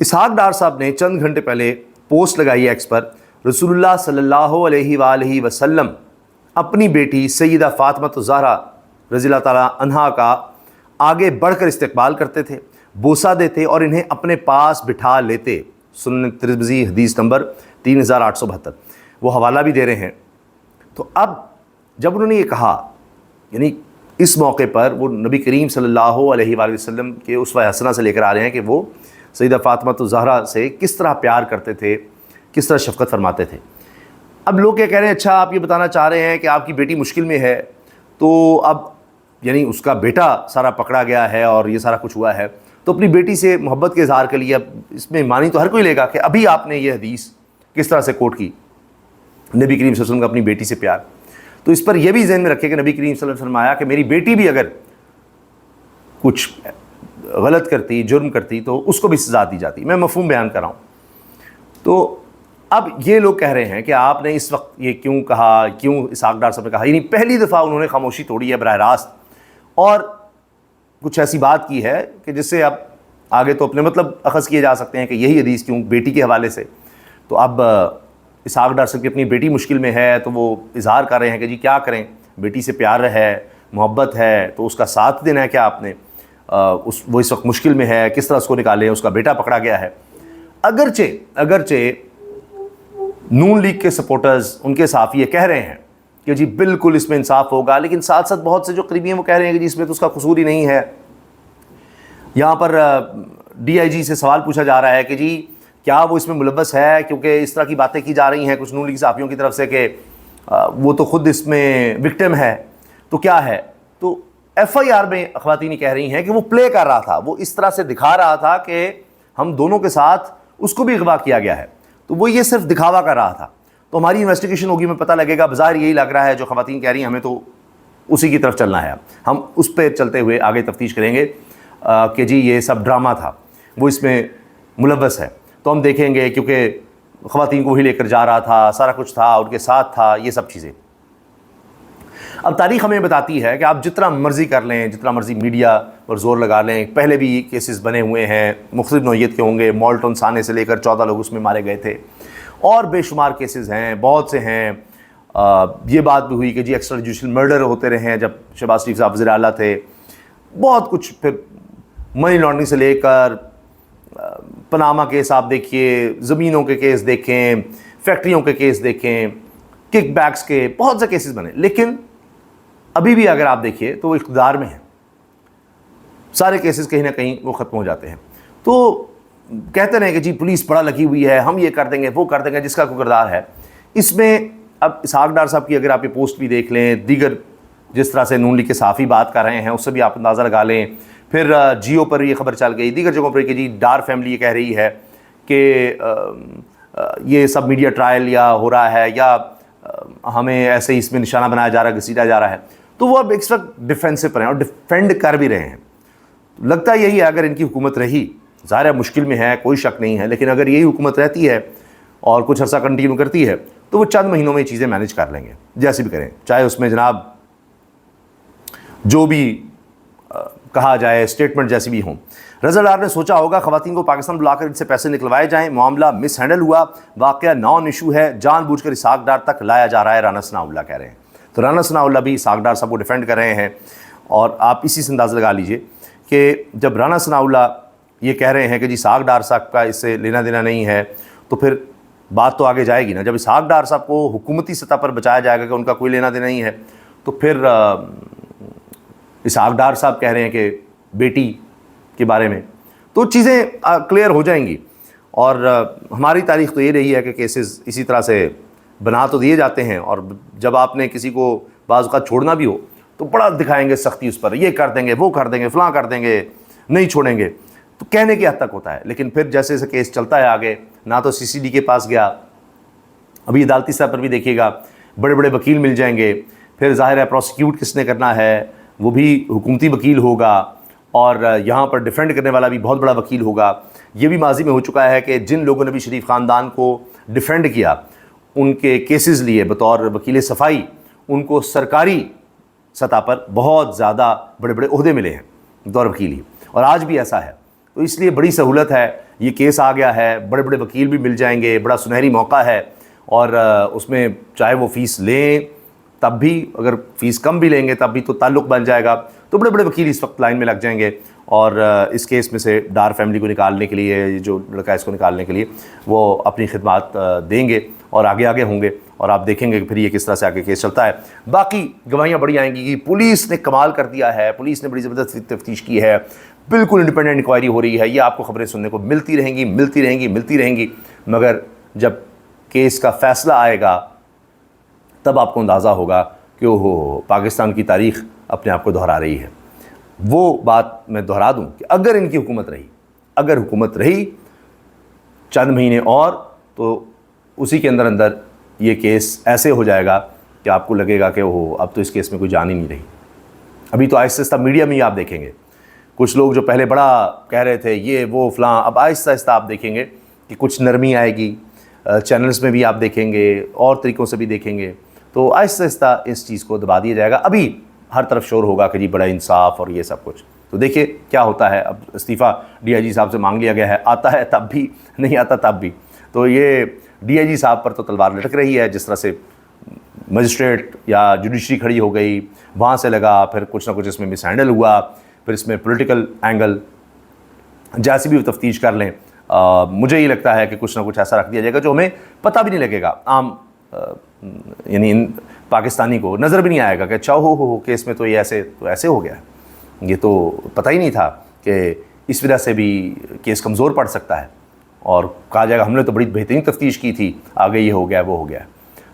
اسحاق ڈار صاحب نے چند گھنٹے پہلے پوسٹ لگائی ایکس پر، رسول اللہ صلی اللہ علیہ وآلہ وسلم اپنی بیٹی سیدہ فاطمہ الزہرا رضی اللہ تعالیٰ عنہا کا آگے بڑھ کر استقبال کرتے تھے، بوسہ دیتے اور انہیں اپنے پاس بٹھا لیتے۔ سنن ترمذی حدیث نمبر 3872، وہ حوالہ بھی دے رہے ہیں۔ تو اب جب انہوں نے یہ کہا، یعنی اس موقع پر وہ نبی کریم صلی اللہ علیہ وآلہ وسلم کے اسوہ حسنہ سے لے کر آ رہے ہیں کہ وہ سیدہ فاطمہ الزہرا سے کس طرح پیار کرتے تھے، کس طرح شفقت فرماتے تھے۔ اب لوگ کیا کہہ رہے ہیں، اچھا آپ یہ بتانا چاہ رہے ہیں کہ آپ کی بیٹی مشکل میں ہے، تو اب یعنی اس کا بیٹا سارا پکڑا گیا ہے اور یہ سارا کچھ ہوا ہے، تو اپنی بیٹی سے محبت کے اظہار کے لیے اب اس میں مانی تو ہر کوئی لے گا کہ ابھی آپ نے یہ حدیث کس طرح سے کوٹ کی، نبی کریم صلی اللہ علیہ وسلم کا اپنی بیٹی سے پیار۔ تو اس پر یہ بھی ذہن میں رکھے کہ نبی کریم صلی اللہ علیہ وسلم آیا کہ میری بیٹی بھی اگر کچھ غلط کرتی، جرم کرتی، تو اس کو بھی سزا دی جاتی۔ میں مفہوم بیان کر رہا ہوں۔ تو اب یہ لوگ کہہ رہے ہیں کہ آپ نے اس وقت یہ کیوں کہا، کیوں اسحاق ڈار صاحب نے کہا، یعنی پہلی دفعہ انہوں نے خاموشی توڑی ہے براہ راست اور کچھ ایسی بات کی ہے کہ جس سے اب آگے تو اپنے مطلب اخذ کیے جا سکتے ہیں کہ یہی حدیث کیوں بیٹی کے حوالے سے۔ تو اب اسحاق ڈار صاحب کی اپنی بیٹی مشکل میں ہے تو وہ اظہار کر رہے ہیں کہ جی کیا کریں، بیٹی سے پیار ہے، محبت ہے، تو اس کا ساتھ دینا ہے کیا آپ نے، وہ اس وقت مشکل میں ہے، کس طرح اس کو نکالیں، اس کا بیٹا پکڑا گیا ہے۔ اگرچہ نون لیگ کے سپورٹرز، ان کے صحافی یہ کہہ رہے ہیں کہ جی بالکل اس میں انصاف ہوگا، لیکن ساتھ ساتھ بہت سے جو قریبی ہیں وہ کہہ رہے ہیں کہ جی اس میں تو اس کا قصور ہی نہیں ہے۔ یہاں پر ڈی آئی جی سے سوال پوچھا جا رہا ہے کہ جی کیا وہ اس میں ملوث ہے، کیونکہ اس طرح کی باتیں کی جا رہی ہیں کچھ نون لیگ صحافیوں کی طرف سے کہ وہ تو خود اس میں وکٹم ہے، تو کیا ہے؟ تو ایف آئی آر میں خواتین کہہ رہی ہیں کہ وہ پلے کر رہا تھا، وہ اس طرح سے دکھا رہا تھا کہ ہم دونوں کے ساتھ اس کو بھی اغوا کیا گیا ہے، تو وہ یہ صرف دکھاوا کر رہا تھا۔ تو ہماری انویسٹیگیشن ہوگی، میں پتہ لگے گا۔ بظاہر یہی لگ رہا ہے، جو خواتین کہہ رہی ہیں ہمیں تو اسی کی طرف چلنا ہے، ہم اس پہ چلتے ہوئے آگے تفتیش کریں گے کہ جی یہ سب ڈرامہ تھا، وہ اس میں ملوث ہے۔ تو ہم دیکھیں گے، کیونکہ خواتین کو وہی لے کر جا رہا تھا، سارا کچھ تھا، ان کے ساتھ تھا، یہ سب چیزیں۔ اب تاریخ ہمیں بتاتی ہے کہ آپ جتنا مرضی کر لیں، جتنا مرضی میڈیا پر زور لگا لیں، پہلے بھی کیسز بنے ہوئے ہیں، مختلف نوعیت کے ہوں گے، مالٹن سانے سے لے کر 14 لوگ اس میں مارے گئے تھے، اور بے شمار کیسز ہیں، بہت سے ہیں۔ یہ بات بھی ہوئی کہ جی ایکسٹرا جوڈیشل مرڈر ہوتے رہے ہیں جب شہباز شریف صاحب وزیر اعلیٰ تھے، بہت کچھ، پھر منی لانڈرنگ سے لے کر پاناما کیس آپ دیکھیے، زمینوں کے کیس دیکھیں، فیکٹریوں کے کیس دیکھیں، کک بیکس کے بہت سے کیسز بنے، لیکن ابھی بھی اگر آپ دیکھیے تو وہ اقتدار میں ہیں، سارے کیسز کہیں نہ کہیں وہ ختم ہو جاتے ہیں۔ تو کہتے ہیں کہ جی پولیس بڑا لگی ہوئی ہے، ہم یہ کر دیں گے، وہ کر دیں گے، جس کا کوئی کردار ہے اس میں۔ اب اسحاق ڈار صاحب کی اگر آپ یہ پوسٹ بھی دیکھ لیں، دیگر جس طرح سے نون لیگ کے صحافی بات کر رہے ہیں اس سے بھی آپ اندازہ لگا لیں، پھر جیو پر یہ خبر چل گئی، دیگر جگہوں پر کہ جی ڈار فیملی یہ کہہ رہی ہے کہ یہ سب میڈیا ٹرائل یا ہو رہا ہے، یا ہمیں ایسے ہی اس میں نشانہ بنایا جا رہا ہے، گھسیٹا جا رہا ہے۔ تو وہ اب اس وقت ڈیفینسو پر ہیں اور ڈیفینڈ کر بھی رہے ہیں۔ لگتا یہی ہے اگر ان کی حکومت رہی، ظاہر ہے مشکل میں ہے، کوئی شک نہیں ہے، لیکن اگر یہی حکومت رہتی ہے اور کچھ عرصہ کنٹینیو کرتی ہے تو وہ چند مہینوں میں یہ چیزیں مینیج کر لیں گے، جیسے بھی کریں، چاہے اس میں جناب جو بھی کہا جائے، اسٹیٹمنٹ جیسی بھی ہوں۔ رضا ڈار نے سوچا ہوگا خواتین کو پاکستان بلا کر ان سے پیسے نکلوائے جائیں، معاملہ مس ہینڈل ہوا، واقعہ نان ایشو ہے، جان بوجھ کر اسحاق ڈار تک لایا جا رہا ہے، رانا ثناء اللہ کہہ رہے ہیں۔ تو رانا ثناء اللہ بھی اسحاق ڈار صاحب کو ڈیفینڈ کر رہے ہیں، اور آپ اسی سے اندازہ لگا لیجئے کہ جب رانا ثناء اللہ یہ کہہ رہے ہیں کہ جی اسحاق ڈار صاحب کا اس سے لینا دینا نہیں ہے، تو پھر بات تو آگے جائے گی نا۔ جب اسحاق ڈار صاحب کو حکومتی سطح پر بچایا جائے گا کہ ان کا کوئی لینا دینا نہیں ہے، تو پھر اسحاق ڈار صاحب کہہ رہے ہیں کہ بیٹی کے بارے میں، تو چیزیں کلیئر ہو جائیں گی۔ اور ہماری تاریخ تو یہ رہی ہے کہ کیسز اسی طرح سے بنا تو دیے جاتے ہیں، اور جب آپ نے کسی کو بعض اوقات چھوڑنا بھی ہو تو بڑا دکھائیں گے سختی اس پر، یہ کر دیں گے، وہ کر دیں گے، فلاں کر دیں گے، نہیں چھوڑیں گے، تو کہنے کی حد تک ہوتا ہے۔ لیکن پھر جیسے جیسے کیس چلتا ہے آگے، نہ تو سی سی ڈی کے پاس گیا، ابھی عدالتی سطح پر بھی دیکھیے گا بڑے بڑے وکیل مل جائیں گے، پھر ظاہر ہے پروسیکیوٹ کس نے کرنا ہے وہ بھی حکومتی وکیل ہوگا، اور یہاں پر ڈیفینڈ کرنے والا بھی بہت بڑا وکیل ہوگا۔ یہ بھی ماضی میں ہو چکا ہے کہ جن لوگوں نے بھی شریف خاندان کو ڈیفینڈ کیا، ان کے کیسز لیے بطور وکیل صفائی، ان کو سرکاری سطح پر بہت زیادہ بڑے بڑے عہدے ملے ہیں بطور وکیل ہی، اور آج بھی ایسا ہے۔ تو اس لیے بڑی سہولت ہے یہ کیس آ گیا ہے، بڑے بڑے وکیل بھی مل جائیں گے، بڑا سنہری موقع ہے، اور اس میں چاہے وہ فیس لیں تب بھی، اگر فیس کم بھی لیں گے تب بھی تو تعلق بن جائے گا. تو بڑے بڑے وکیل اس وقت لائن میں لگ جائیں گے، اور اس کیس میں سے ڈار فیملی کو نکالنے کے لیے، جو لڑکا ہے اس کو نکالنے کے لیے وہ اپنی خدمات دیں گے اور آگے آگے ہوں گے، اور آپ دیکھیں گے کہ پھر یہ کس طرح سے آگے کیس چلتا ہے. باقی گواہیاں بڑی آئیں گی کہ پولیس نے کمال کر دیا ہے، پولیس نے بڑی زبردست تفتیش کی ہے، بالکل انڈیپینڈنٹ انکوائری ہو رہی ہے. یہ آپ کو خبریں سننے کو ملتی رہیں گی، مگر جب کیس کا فیصلہ آئے گا تب آپ کو اندازہ ہوگا کہ وہ پاکستان کی تاریخ اپنے آپ کو دہرا رہی ہے. وہ بات میں دہرا دوں کہ اگر ان کی حکومت رہی چند مہینے اور، تو اسی کے اندر یہ کیس ایسے ہو جائے گا کہ آپ کو لگے گا کہ اب تو اس کیس میں کوئی جان ہی نہیں رہی. ابھی تو آہستہ آہستہ میڈیا میں ہی آپ دیکھیں گے کچھ لوگ جو پہلے بڑا کہہ رہے تھے یہ وہ فلاں، اب آہستہ آہستہ آپ دیکھیں گے کہ کچھ نرمی آئے گی، چینلز میں بھی آپ دیکھیں گے، اور طریقوں سے بھی دیکھیں گے، تو آہستہ آہستہ اس چیز کو دبا دیا جائے گا. ابھی ہر طرف شور ہوگا کہ جی بڑا انصاف اور یہ سب کچھ. تو دیکھیے کیا ہوتا ہے. اب استعفیٰ ڈی آئی جی صاحب سے مانگ لیا گیا ہے، آتا ہے تب بھی، نہیں آتا تب بھی. تو یہ ڈی آئی جی صاحب پر تو تلوار لٹک رہی ہے، جس طرح سے مجسٹریٹ یا جوڈیشری کھڑی ہو گئی، وہاں سے لگا، پھر کچھ نہ کچھ اس میں مس ہینڈل ہوا، پھر اس میں پولیٹیکل اینگل، جیسی بھی وہ تفتیش کر لیں. مجھے یہ لگتا ہے کہ کچھ نہ کچھ ایسا رکھ دیا جائے گا جو ہمیں پتہ بھی نہیں لگے گا، عام یعنی پاکستانی کو نظر بھی نہیں آئے گا کہ اچھا ہو کیس میں تو یہ ایسے ہو گیا. یہ تو پتہ ہی نہیں تھا کہ اس وجہ سے بھی کیس کمزور پڑ سکتا ہے، اور کہا جائے گا ہم نے تو بڑی بہترین تفتیش کی تھی، آگے یہ ہو گیا وہ ہو گیا.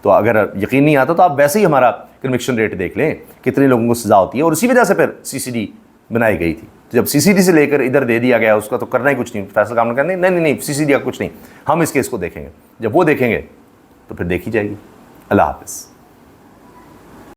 تو اگر یقین نہیں آتا تو آپ ویسے ہی ہمارا کنوکشن ریٹ دیکھ لیں، کتنے لوگوں کو سزا ہوتی ہے، اور اسی وجہ سے پھر سی سی ڈی بنائی گئی تھی. جب سی سی ڈی سے لے کر ادھر دے دیا گیا، اس کا تو کرنا ہی کچھ نہیں، فیصلہ کام کرنا نہیں، سی سی ڈی کا کچھ نہیں، ہم اس کیس کو دیکھیں گے. جب وہ دیکھیں گے تو پھر دیکھی جائے گی. اللہ حافظ.